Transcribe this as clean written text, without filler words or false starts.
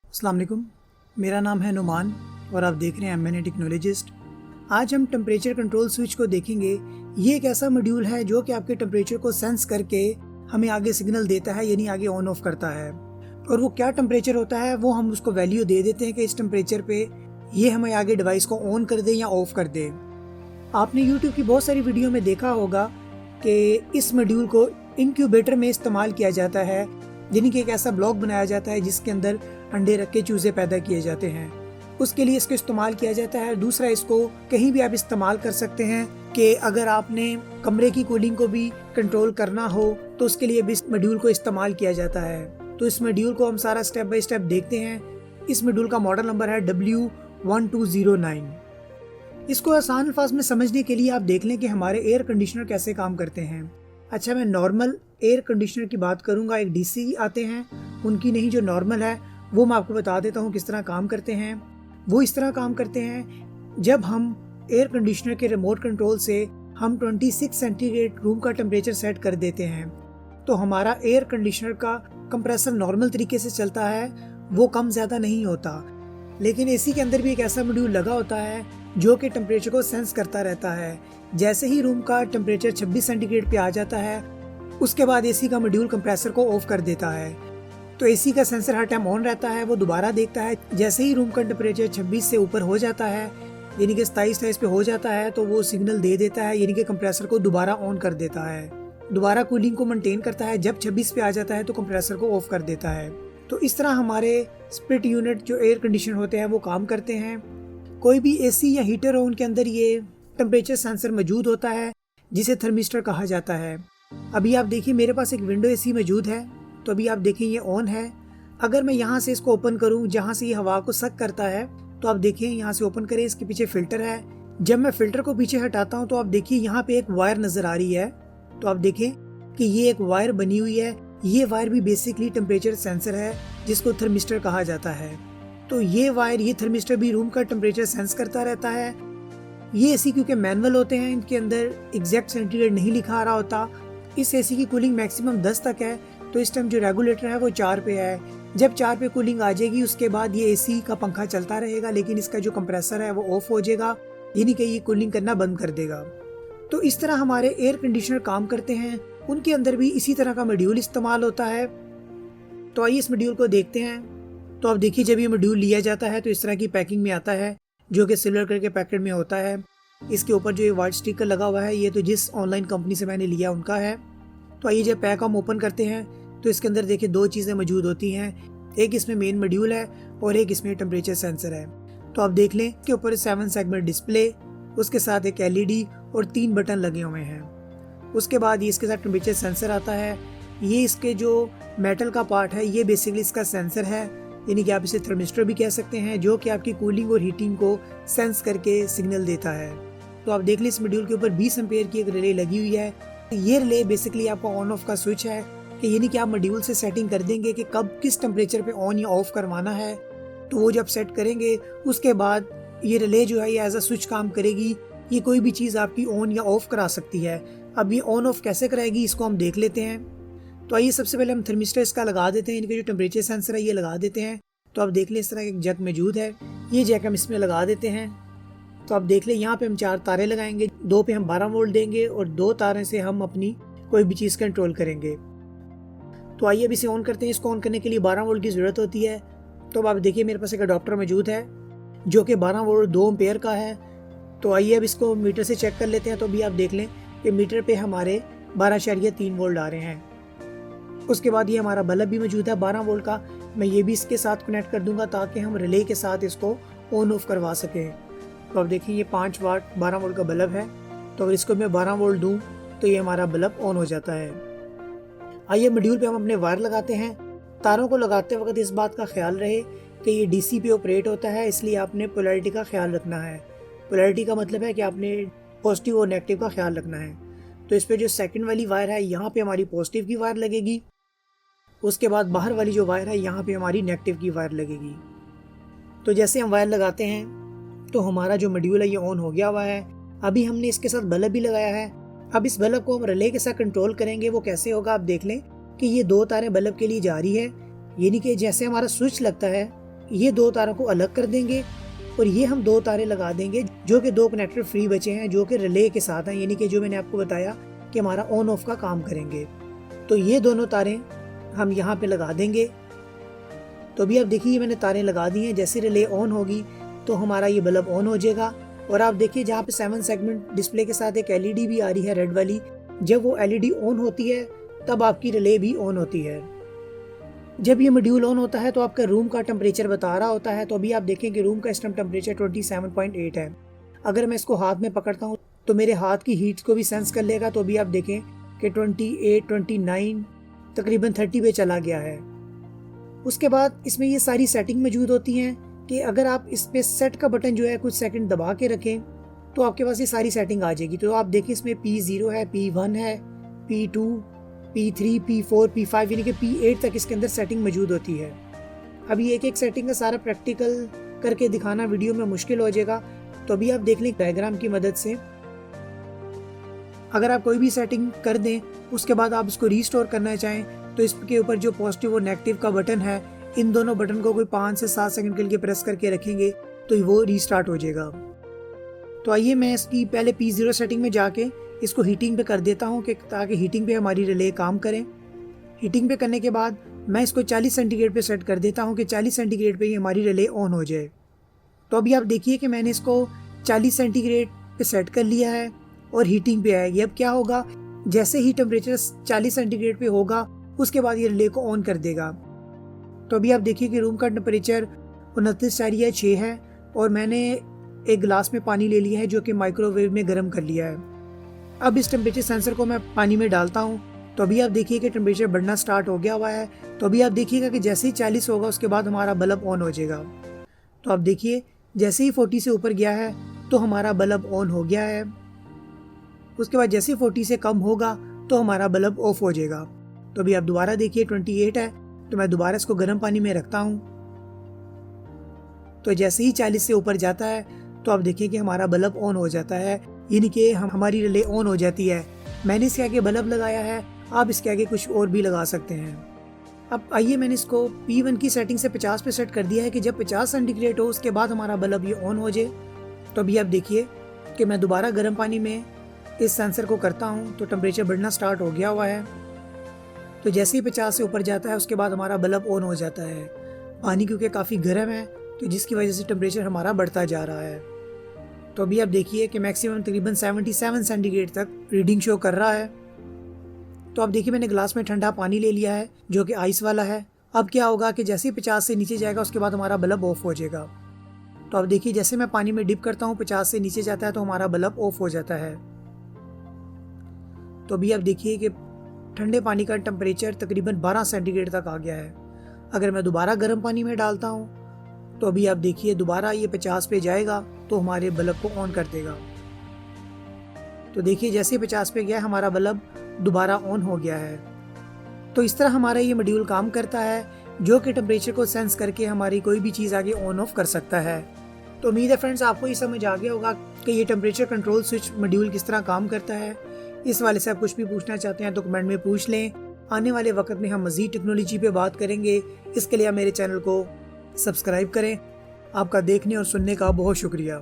अस्सलाम वालेकुम, मेरा नाम है नुमान और आप देख रहे हैं एमएनए टेक्नोलॉजिस्ट। आज हम टेम्परेचर कंट्रोल स्विच को देखेंगे। ये एक ऐसा मॉड्यूल है जो कि आपके टेम्परेचर को सेंस करके हमें आगे सिग्नल देता है, यानी आगे ऑन ऑफ करता है। और वो क्या टेम्परेचर होता है वो हम उसको वैल्यू दे देते हैं कि इस टेम्परेचर पे ये हमें आगे डिवाइस को ऑन कर दे या ऑफ कर दे। आपने यूट्यूब की बहुत सारी वीडियो में देखा होगा कि इस मॉड्यूल को इनक्यूबेटर में इस्तेमाल किया जाता है, यानी कि एक ऐसा ब्लॉक बनाया जाता है जिसके अंदर अंडे रख के चूजे पैदा किए जाते हैं। उसके लिए इसको इस्तेमाल किया जाता है। दूसरा, इसको कहीं भी आप इस्तेमाल कर सकते हैं कि अगर आपने कमरे की कूलिंग को भी कंट्रोल करना हो तो उसके लिए भी इस मॉड्यूल को इस्तेमाल किया जाता है। तो इस मॉड्यूल को हम सारा स्टेप बाय स्टेप देखते हैं। इस मॉड्यूल का मॉडल नंबर है W1209। इसको आसान अल्फाज में समझने के लिए आप देख लें कि हमारे एयर कंडीशनर कैसे काम करते हैं। अच्छा, मैं नॉर्मल एयर कंडीशनर की बात करूंगा। एक डीसी आते हैं, उनकी नहीं, जो नॉर्मल है वो मैं आपको बता देता हूँ किस तरह काम करते हैं। वो इस तरह काम करते हैं, जब हम एयर कंडीशनर के रिमोट कंट्रोल से हम 26 सेंटीग्रेड रूम का टेम्परेचर सेट कर देते हैं तो हमारा एयर कंडीशनर का कंप्रेसर नॉर्मल तरीके से चलता है, वो कम ज़्यादा नहीं होता। लेकिन एसी के अंदर भी एक ऐसा मॉड्यूल लगा होता है जो कि टेम्परेचर को सेंस करता रहता है। जैसे ही रूम का टेम्परेचर 26 सेंटीग्रेड पे आ जाता है, उसके बाद एसी का मॉड्यूल कंप्रेसर को ऑफ कर देता है। तो एसी का सेंसर हर टाइम ऑन रहता है, वो दोबारा देखता है। जैसे ही रूम का टेम्परेचर 26 से ऊपर हो जाता है, यानी कि 27 पे हो जाता है, तो वो सिग्नल दे देता है, यानी कि कंप्रेसर को दोबारा ऑन कर देता है। दोबारा कूलिंग को मेंटेन करता है। जब 26 पे आ जाता है तो कंप्रेसर को ऑफ कर देता है। तो इस तरह हमारे स्प्लिट यूनिट जो एयर कंडीशनर होते हैं वो काम करते हैं। कोई भी एसी या हीटर हो, उनके अंदर ये टेम्परेचर सेंसर मौजूद होता है जिसे थर्मिस्टर कहा जाता है। अभी आप देखिए, मेरे पास एक विंडो एसी मौजूद है, तो अभी आप देखें ये ऑन है। अगर मैं यहाँ से इसको ओपन करूँ, जहाँ से ये हवा को सक करता है, तो आप देखिए यहाँ से ओपन करें, इसके पीछे फिल्टर है। जब मैं फिल्टर को पीछे हटाता हूँ तो आप देखिए यहाँ पे एक वायर नजर आ रही है। तो आप देखें कि ये एक वायर बनी हुई है। ये वायर भी बेसिकली टेम्परेचर सेंसर है जिसको थर्मिस्टर कहा जाता है। तो ये वायर, ये थर्मिस्टर भी रूम का टेम्परेचर सेंस करता रहता है। ये एसी क्योंकि मैनुअल होते हैं, इनके अंदर एग्जैक्ट सेंटीग्रेड नहीं लिखा आ रहा होता। इस एसी की कूलिंग मैक्सिमम 10 तक है, तो इस टाइम जो रेगुलेटर है वो 4 पे है। जब 4 पे कूलिंग आ जाएगी उसके बाद ये एसी का पंखा चलता रहेगा, लेकिन इसका जो कंप्रेसर है वो ऑफ हो जाएगा, यानी कि ये कूलिंग करना बंद कर देगा। तो इस तरह हमारे एयर कंडीशनर काम करते हैं। उनके अंदर भी इसी तरह का मॉड्यूल इस्तेमाल होता है। तो आइए इस मॉड्यूल को देखते हैं। तो आप देखिए, जब ये मॉड्यूल लिया जाता है तो इस तरह की पैकिंग में आता है, जो कि सिल्वर कलर के पैकेट में होता है। इसके ऊपर जो ये वाइट स्टिकर लगा हुआ है, ये तो जिस ऑनलाइन कंपनी से मैंने लिया उनका है। तो आइए जब पैक हम ओपन करते हैं तो इसके अंदर देखिए 2 चीज़ें मौजूद होती हैं। एक इसमें मेन मॉड्यूल है और एक इसमें टेम्परेचर सेंसर है। तो आप देख लें, इसके ऊपर 7 सेगमेंट डिस्प्ले, उसके साथ एक एलईडी और 3 बटन लगे हुए हैं। उसके बाद ये इसके साथ टेम्परेचर सेंसर आता है। ये इसके जो मेटल का पार्ट है, ये बेसिकली इसका सेंसर है, यानी कि आप इसे थर्मिस्टर भी कह सकते हैं, जो कि आपकी कूलिंग और हीटिंग को सेंस करके सिग्नल देता है। तो आप देख लें, इस मॉड्यूल के ऊपर 20 एम्पेयर की एक रिले लगी हुई है। ये रिले बेसिकली आपका ऑन ऑफ का स्विच है, कि यानी कि आप मॉड्यूल से सेटिंग कर देंगे कि कब किस टेम्परेचर पे ऑन या ऑफ करवाना है। तो वो जब सेट करेंगे उसके बाद ये रिले जो है ये एज अ स्विच काम करेगी। ये कोई भी चीज़ आपकी ऑन या ऑफ करा सकती है। अब ये ऑन ऑफ कैसे कराएगी इसको हम देख लेते हैं। तो आइए सबसे पहले हम थर्मिस्टर इसका लगा देते हैं, इनके जो टेम्परेचर सेंसर है ये लगा देते हैं। तो आप देख लें, इस तरह एक जग मौजूद है, ये जग हम इसमें लगा देते हैं। तो आप देख लें, यहाँ पे हम 4 तारे लगाएंगे, 2 पे हम 12 वोल्ट देंगे और 2 तारे से हम अपनी कोई भी चीज़ कंट्रोल करेंगे। तो आइए अब इसे ऑन करते हैं। इसको ऑन करने के लिए 12 वोल्ट की ज़रूरत होती है। तो अब आप देखिए, मेरे पास एक अडॉप्टर मौजूद है जो कि 12 वोल्ट 2 एम्पेयर का है। तो आइए अब इसको मीटर से चेक कर लेते हैं। तो अभी आप देख लें कि मीटर पे हमारे 12.3 वोल्ट आ रहे हैं। उसके बाद ये हमारा बल्ब भी मौजूद है 12 वोल्ट का। मैं ये भी इसके साथ कनेक्ट कर दूंगा ताकि हम रिले के साथ इसको ऑन ऑफ करवा सकें। तो अब देखिए, ये 5 वाट 12 वोल्ट का बल्ब है। तो अगर इसको मैं 12 वोल्ट दूँ तो ये हमारा बल्ब ऑन हो जाता है। आइए मॉड्यूल पे हम अपने वायर लगाते हैं। तारों को लगाते वक्त इस बात का ख्याल रहे कि ये डीसी पे ऑपरेट होता है, इसलिए आपने पोलैरिटी का ख्याल रखना है। पोलैरिटी का मतलब है कि आपने पॉजिटिव और नेगेटिव का ख्याल रखना है। तो इस पे जो सेकंड वाली वायर है, यहाँ पे हमारी पॉजिटिव की वायर लगेगी। उसके बाद बाहर वाली जो वायर है, यहाँ पे हमारी नेगेटिव की वायर लगेगी। तो जैसे हम वायर लगाते हैं तो हमारा जो मॉड्यूल है ये ऑन हो गया हुआ है। अभी हमने इसके साथ बल्ब भी लगाया है। अब इस बल्ब को हम रिले के साथ कंट्रोल करेंगे। वो कैसे होगा, आप देख लें कि ये 2 तारें बल्ब के लिए जा रही है, यानी कि जैसे हमारा स्विच लगता है ये दो तारों को अलग कर देंगे और ये हम दो तारे लगा देंगे जो कि दो कनेक्टर फ्री बचे हैं जो कि रिले के साथ हैं, यानी कि जो मैंने आपको बताया कि हमारा ऑन ऑफ का काम करेंगे। तो ये दोनों तारें हम यहाँ पे लगा देंगे। तो अभी आप देखिए मैंने तारें लगा दी हैं। जैसे रिले ऑन होगी तो हमारा ये बल्ब ऑन हो जाएगा। और आप देखिए जहाँ पे 7 सेगमेंट डिस्प्ले के साथ एक एलईडी भी आ रही है रेड वाली, जब वो एलईडी ऑन होती है तब आपकी रिले भी ऑन होती है। जब ये मॉड्यूल ऑन होता है तो आपका रूम का टेम्परेचर बता रहा होता है। तो अभी आप देखें कि रूम का इस टाइम टेम्परेचर 27.8 है। अगर मैं इसको हाथ में पकड़ता हूँ तो मेरे हाथ की हीट को भी सेंस कर लेगा। तो अभी आप देखें कि 28, 29 तकरीबन 30 पे चला गया है। उसके बाद इसमें ये सारी सेटिंग मौजूद होती हैं कि अगर आप इस पे सेट का बटन जो है कुछ सेकंड दबा के रखें तो आपके पास ये सारी सेटिंग आ जाएगी। तो आप देखिए इसमें P0 है, P1 है, P2, P3, P4, P5 यानी कि P8 तक इसके अंदर सेटिंग मौजूद होती है। अभी एक एक सेटिंग का सारा प्रैक्टिकल करके दिखाना वीडियो में मुश्किल हो जाएगा। तो अभी आप देख लें डायग्राम की मदद से। अगर आप कोई भी सेटिंग कर दें उसके बाद आप इसको रीस्टोर करना चाहें तो इसके ऊपर जो पॉजिटिव और नेगेटिव का बटन है, इन दोनों बटन को कोई 5 से 7 सेकंड के लिए प्रेस करके रखेंगे तो वो रीस्टार्ट हो जाएगा। तो आइए मैं इसकी पहले P0 सेटिंग में जाके इसको हीटिंग पे कर देता हूँ कि ताकि हीटिंग पे हमारी रिले काम करें। हीटिंग पे करने के बाद मैं इसको 40 सेंटीग्रेड पे सेट कर देता हूँ कि 40 सेंटीग्रेड पे ही हमारी रिले ऑन हो जाए। तो अभी आप देखिए कि मैंने इसको 40 सेंटीग्रेड पे सेट कर लिया है और हीटिंग पे आएगी। अब क्या होगा, जैसे ही टेम्परेचर 40 सेंटीग्रेड पे होगा उसके बाद ये रिले को ऑन कर देगा। तो अभी आप देखिए कि रूम का टेम्परेचर 29.6 है और मैंने एक गिलास में पानी ले लिया है जो कि माइक्रोवेव में गर्म कर लिया है। अब इस टेम्परेचर सेंसर को मैं पानी में डालता हूँ। तो अभी आप देखिए कि टेम्परेचर बढ़ना स्टार्ट हो गया हुआ है। तो अभी आप देखिएगा कि जैसे ही 40 होगा उसके बाद हमारा बल्ब ऑन हो जाएगा। तो आप देखिए जैसे ही 40 से ऊपर गया है तो हमारा बल्ब ऑन हो गया है। उसके बाद जैसे ही 40 से कम होगा तो हमारा बल्ब ऑफ हो जाएगा। तो अभी आप दोबारा देखिए 28 है तो मैं दोबारा इसको गर्म पानी में रखता हूँ। तो जैसे ही 40 से ऊपर जाता है तो आप देखिए कि हमारा बल्ब ऑन हो जाता है, यानी कि हमारी रिले ऑन हो जाती है। मैंने इसके आगे बल्ब लगाया है, आप इसके आगे कुछ और भी लगा सकते हैं। अब आइए मैंने इसको P1 की सेटिंग से 50 पे सेट कर दिया है कि जब 50 सेंटीग्रेड हो उसके बाद हमारा बल्ब ये ऑन हो जाए। तो अभी आप देखिए कि मैं दोबारा गर्म पानी में इस सेंसर को करता हूँ तो टेम्परेचर बढ़ना स्टार्ट हो गया हुआ है। तो जैसे ही 50 से ऊपर जाता है उसके बाद हमारा बल्ब ऑन हो जाता है। पानी क्योंकि काफ़ी गर्म है तो जिसकी वजह से टेम्परेचर हमारा बढ़ता जा रहा है। तो अभी आप देखिए कि मैक्सिमम तकरीबन 77 सेंटीग्रेड तक रीडिंग शो कर रहा है। तो आप देखिए मैंने गिलास में ठंडा पानी ले लिया है जो कि आइस वाला है। अब क्या होगा कि जैसे ही 50 से नीचे जाएगा उसके बाद हमारा बल्ब ऑफ हो जाएगा। तो अब देखिए जैसे मैं पानी में डिप करता हूँ 50 से नीचे जाता है तो हमारा बल्ब ऑफ हो जाता है। तो अभी आप देखिए कि ठंडे पानी का टेम्परेचर तकरीबन 12 सेंटीग्रेड तक आ गया है। अगर मैं दोबारा गर्म पानी में डालता हूँ तो अभी आप देखिए दोबारा ये 50 पे जाएगा तो हमारे बल्ब को ऑन कर देगा। तो देखिए जैसे 50 पे गया हमारा बल्ब दोबारा ऑन हो गया है। तो इस तरह हमारा ये मॉड्यूल काम करता है जो कि टेम्परेचर को सेंस करके हमारी कोई भी चीज़ आगे ऑन ऑफ कर सकता है। तो उम्मीद है फ्रेंड्स आपको ये समझ आ गया होगा कि ये टेम्परेचर कंट्रोल स्विच मॉड्यूल किस तरह काम करता है। इस वाले से आप कुछ भी पूछना चाहते हैं तो कमेंट में पूछ लें। आने वाले वक्त में हम मज़ीद टेक्नोलॉजी पे बात करेंगे। इसके लिए आप मेरे चैनल को सब्सक्राइब करें। आपका देखने और सुनने का बहुत शुक्रिया।